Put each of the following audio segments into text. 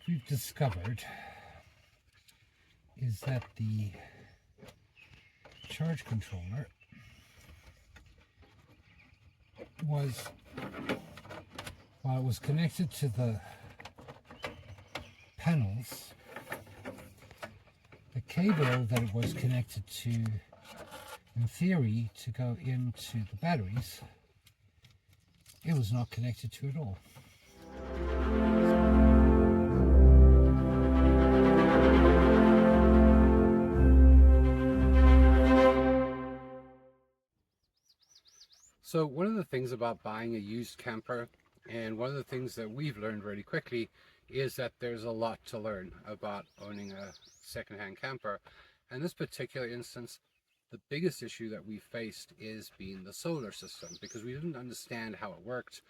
we've discovered is that the charge controller was, while it was connected to the panels, the cable that it was connected to, in theory, to go into the batteries, it was not connected to at all. So one of the things about buying a used camper, and one of the things that we've learned really quickly, is that there's a lot to learn about owning a secondhand camper. In this particular instance, the biggest issue that we faced is being the solar system, because we didn't understand how it worked.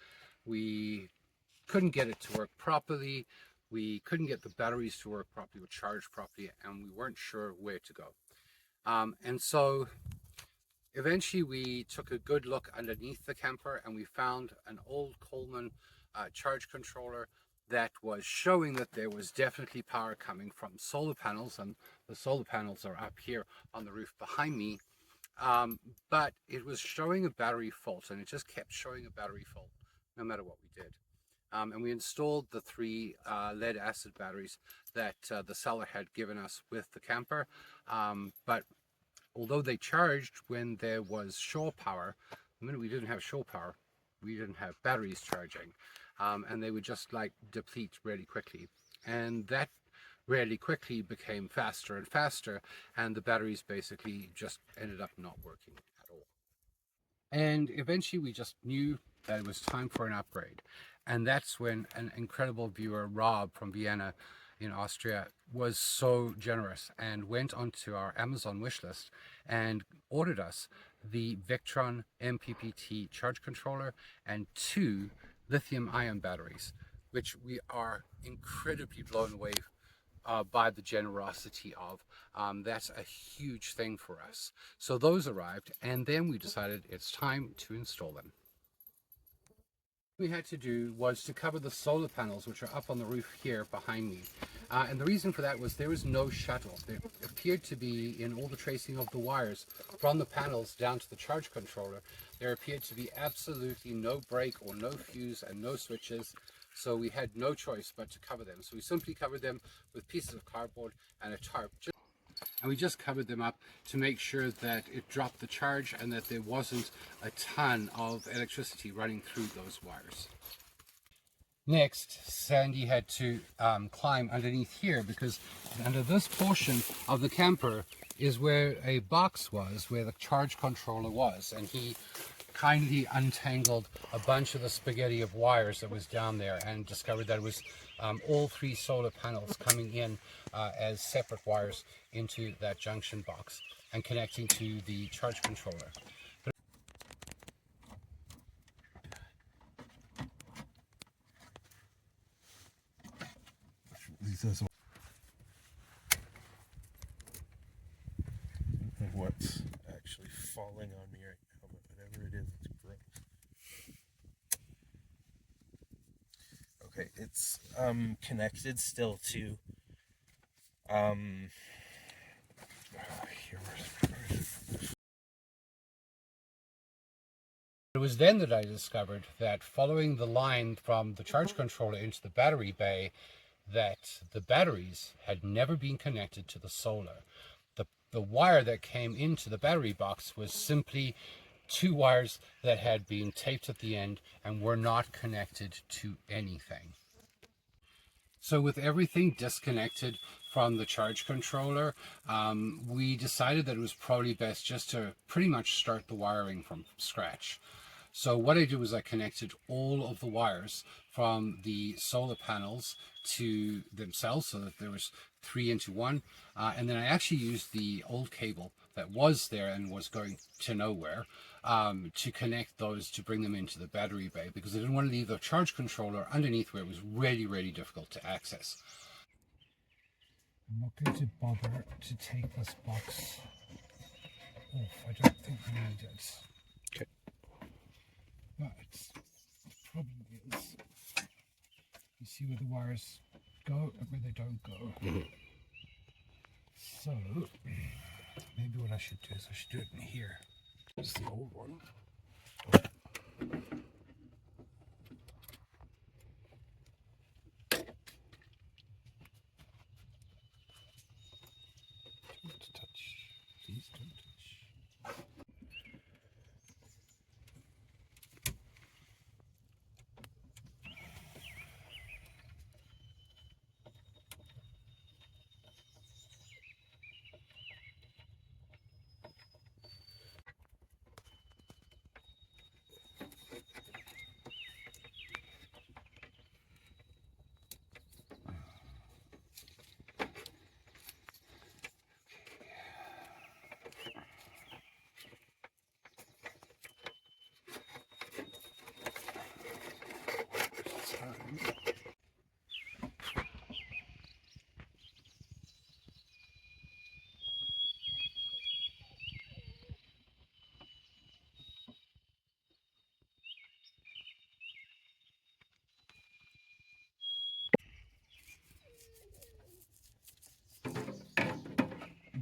We couldn't get it to work properly. We couldn't get the batteries to work properly or charge properly, and we weren't sure where to go. And so eventually we took a good look underneath the camper, and we found an old Coleman charge controller that was showing that there was definitely power coming from solar panels, and the solar panels are up here on the roof behind me. But it was showing a battery fault, and it just kept showing a battery fault no matter what we did. And we installed the 3 lead acid batteries that the seller had given us with the camper. But although they charged when there was shore power, the minute we didn't have shore power, we didn't have batteries charging. And they would just like deplete really quickly. And that really quickly became faster and faster, and the batteries basically just ended up not working at all. And eventually we just knew that it was time for an upgrade. And that's when an incredible viewer, Rob from Vienna in Austria, was so generous and went onto our Amazon wish list and ordered us the Victron MPPT charge controller and 2 lithium-ion batteries, which we are incredibly blown away by the generosity of. That's a huge thing for us. So those arrived, and then we decided it's time to install them. What we had to do was to cover the solar panels, which are up on the roof here behind me. And the reason for that was there was no shuttle. There appeared to be, in all the tracing of the wires from the panels down to the charge controller, there appeared to be absolutely no break or no fuse and no switches. So we had no choice but to cover them. So we simply covered them with pieces of cardboard and a tarp. And we just covered them up to make sure that it dropped the charge and that there wasn't a ton of electricity running through those wires. Next, Sandy had to climb underneath here, because under this portion of the camper is where a box was, where the charge controller was, and he kindly untangled a bunch of the spaghetti of wires that was down there and discovered that it was all 3 solar panels coming in as separate wires into that junction box and connecting to the charge controller. What's actually falling on me right now, but whatever it is, it's gross. Okay, it's connected still to It was then that I discovered that following the line from the charge controller into the battery bay, that the batteries had never been connected to the solar. The wire that came into the battery box was simply 2 wires that had been taped at the end and were not connected to anything. So with everything disconnected from the charge controller, we decided that it was probably best just to pretty much start the wiring from scratch. So what I did was I connected all of the wires from the solar panels to themselves, so that there was 3 into 1, and then I actually used the old cable that was there and was going to nowhere to connect those to bring them into the battery bay, because I didn't want to leave the charge controller underneath where it was really, really difficult to access. I'm not going to bother to take this box off. I don't think we need it. Okay. But the problem is, you see where the wires go and where they don't go. So maybe what I should do is I should do it in here. It's the old one. Don't touch. Please don't touch.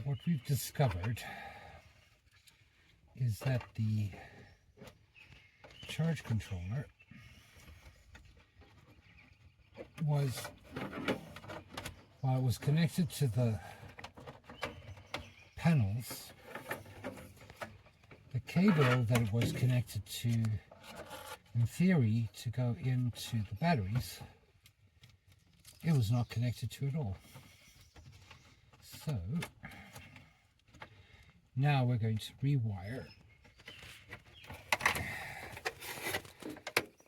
What we've discovered is that the charge controller was, while it was connected to the panels, the cable that it was connected to, in theory, to go into the batteries, it was not connected to at all. So now we're going to rewire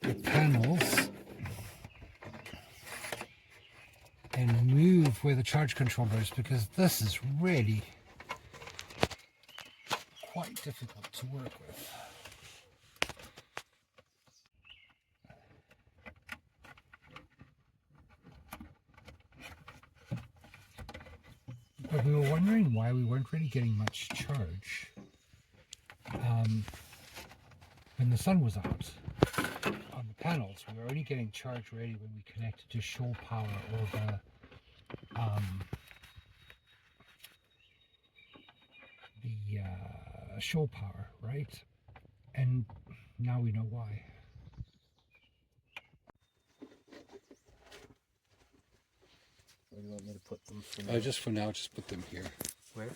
the panels and move where the charge controller is, because this is really quite difficult to work with. But we were wondering why we weren't really getting much charge when the sun was out on the panels. We were only getting charge really when we connected to shore power or the shore power, right? And now we know why. Where do you want me to put them for now? Just for now, just put them here. Where?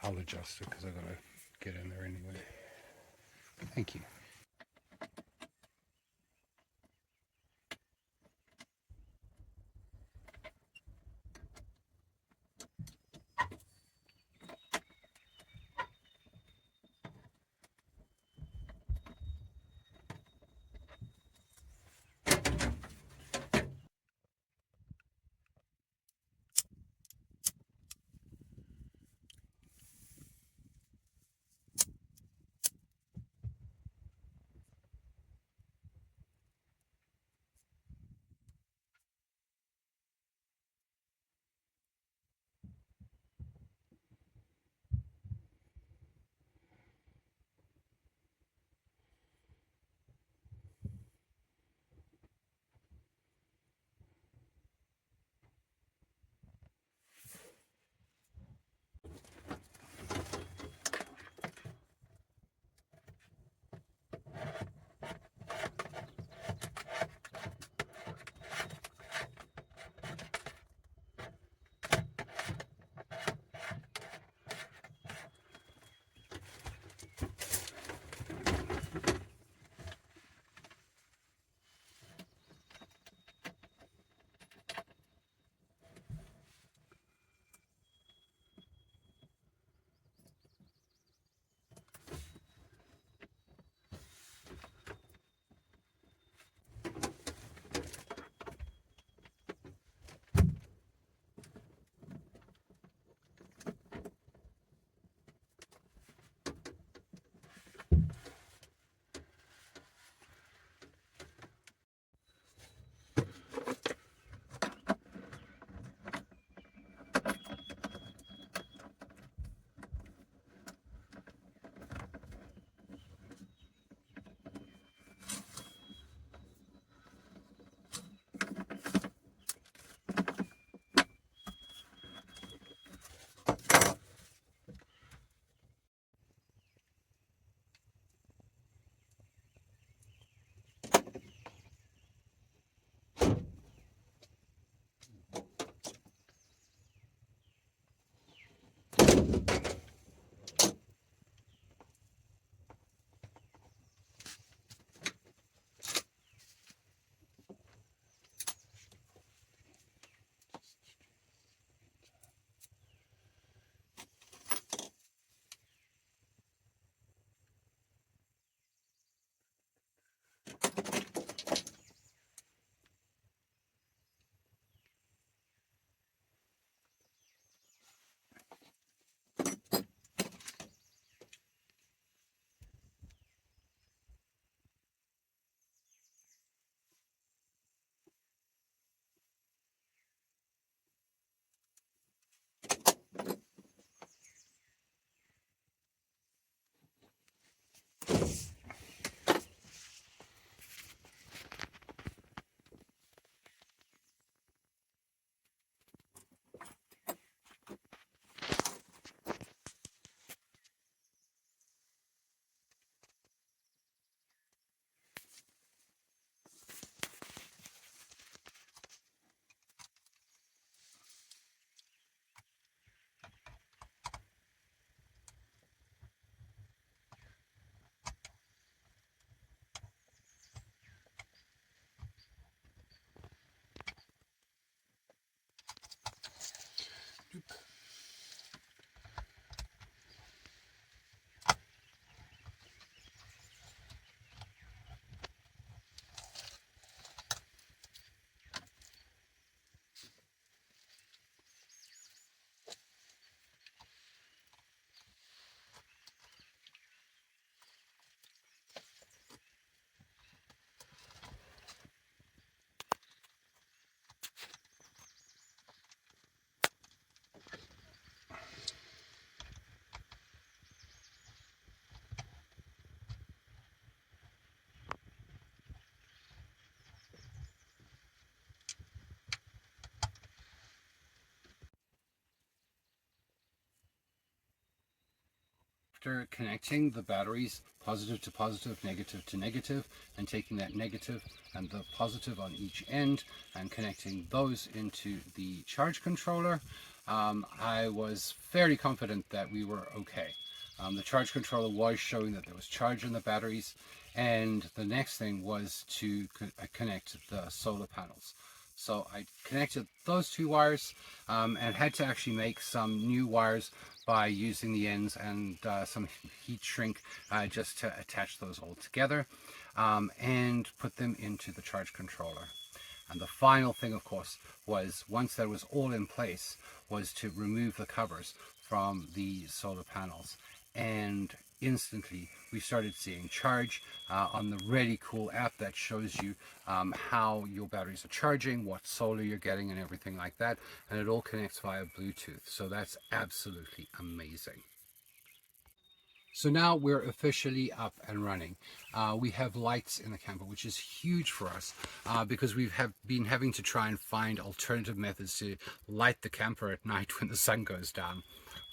I'll adjust it because I gotta get in there anyway. Thank you. after connecting the batteries positive to positive, negative to negative, and taking that negative and the positive on each end and connecting those into the charge controller, I was fairly confident that we were okay. The charge controller was showing that there was charge in the batteries, and the next thing was to connect the solar panels. So I connected those two wires and had to actually make some new wires by using the ends and some heat shrink just to attach those all together and put them into the charge controller. And the final thing, of course, was once that was all in place, was to remove the covers from the solar panels. And instantly we started seeing charge on the really cool app that shows you how your batteries are charging, what solar you're getting, and everything like that. And it all connects via Bluetooth. So that's absolutely amazing. So now we're officially up and running. We have lights in the camper, which is huge for us because we've been having to try and find alternative methods to light the camper at night when the sun goes down.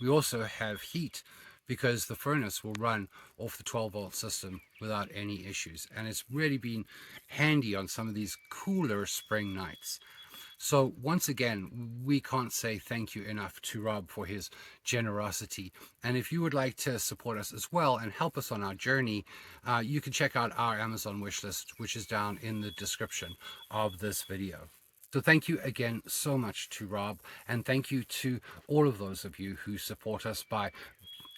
We also have heat because the furnace will run off the 12-volt system without any issues. And it's really been handy on some of these cooler spring nights. So once again, we can't say thank you enough to Rob for his generosity. And if you would like to support us as well and help us on our journey, you can check out our Amazon wish list, which is down in the description of this video. So thank you again so much to Rob, and thank you to all of those of you who support us by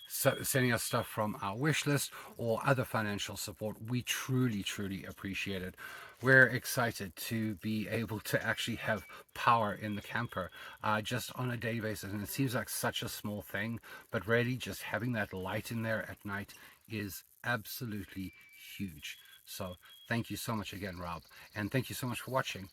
sending us stuff from our wish list or other financial support. We truly appreciate it. We're excited to be able to actually have power in the camper just on a daily basis, and it seems like such a small thing, but really just having that light in there at night is absolutely huge. So thank you so much again, Rob, and thank you so much for watching.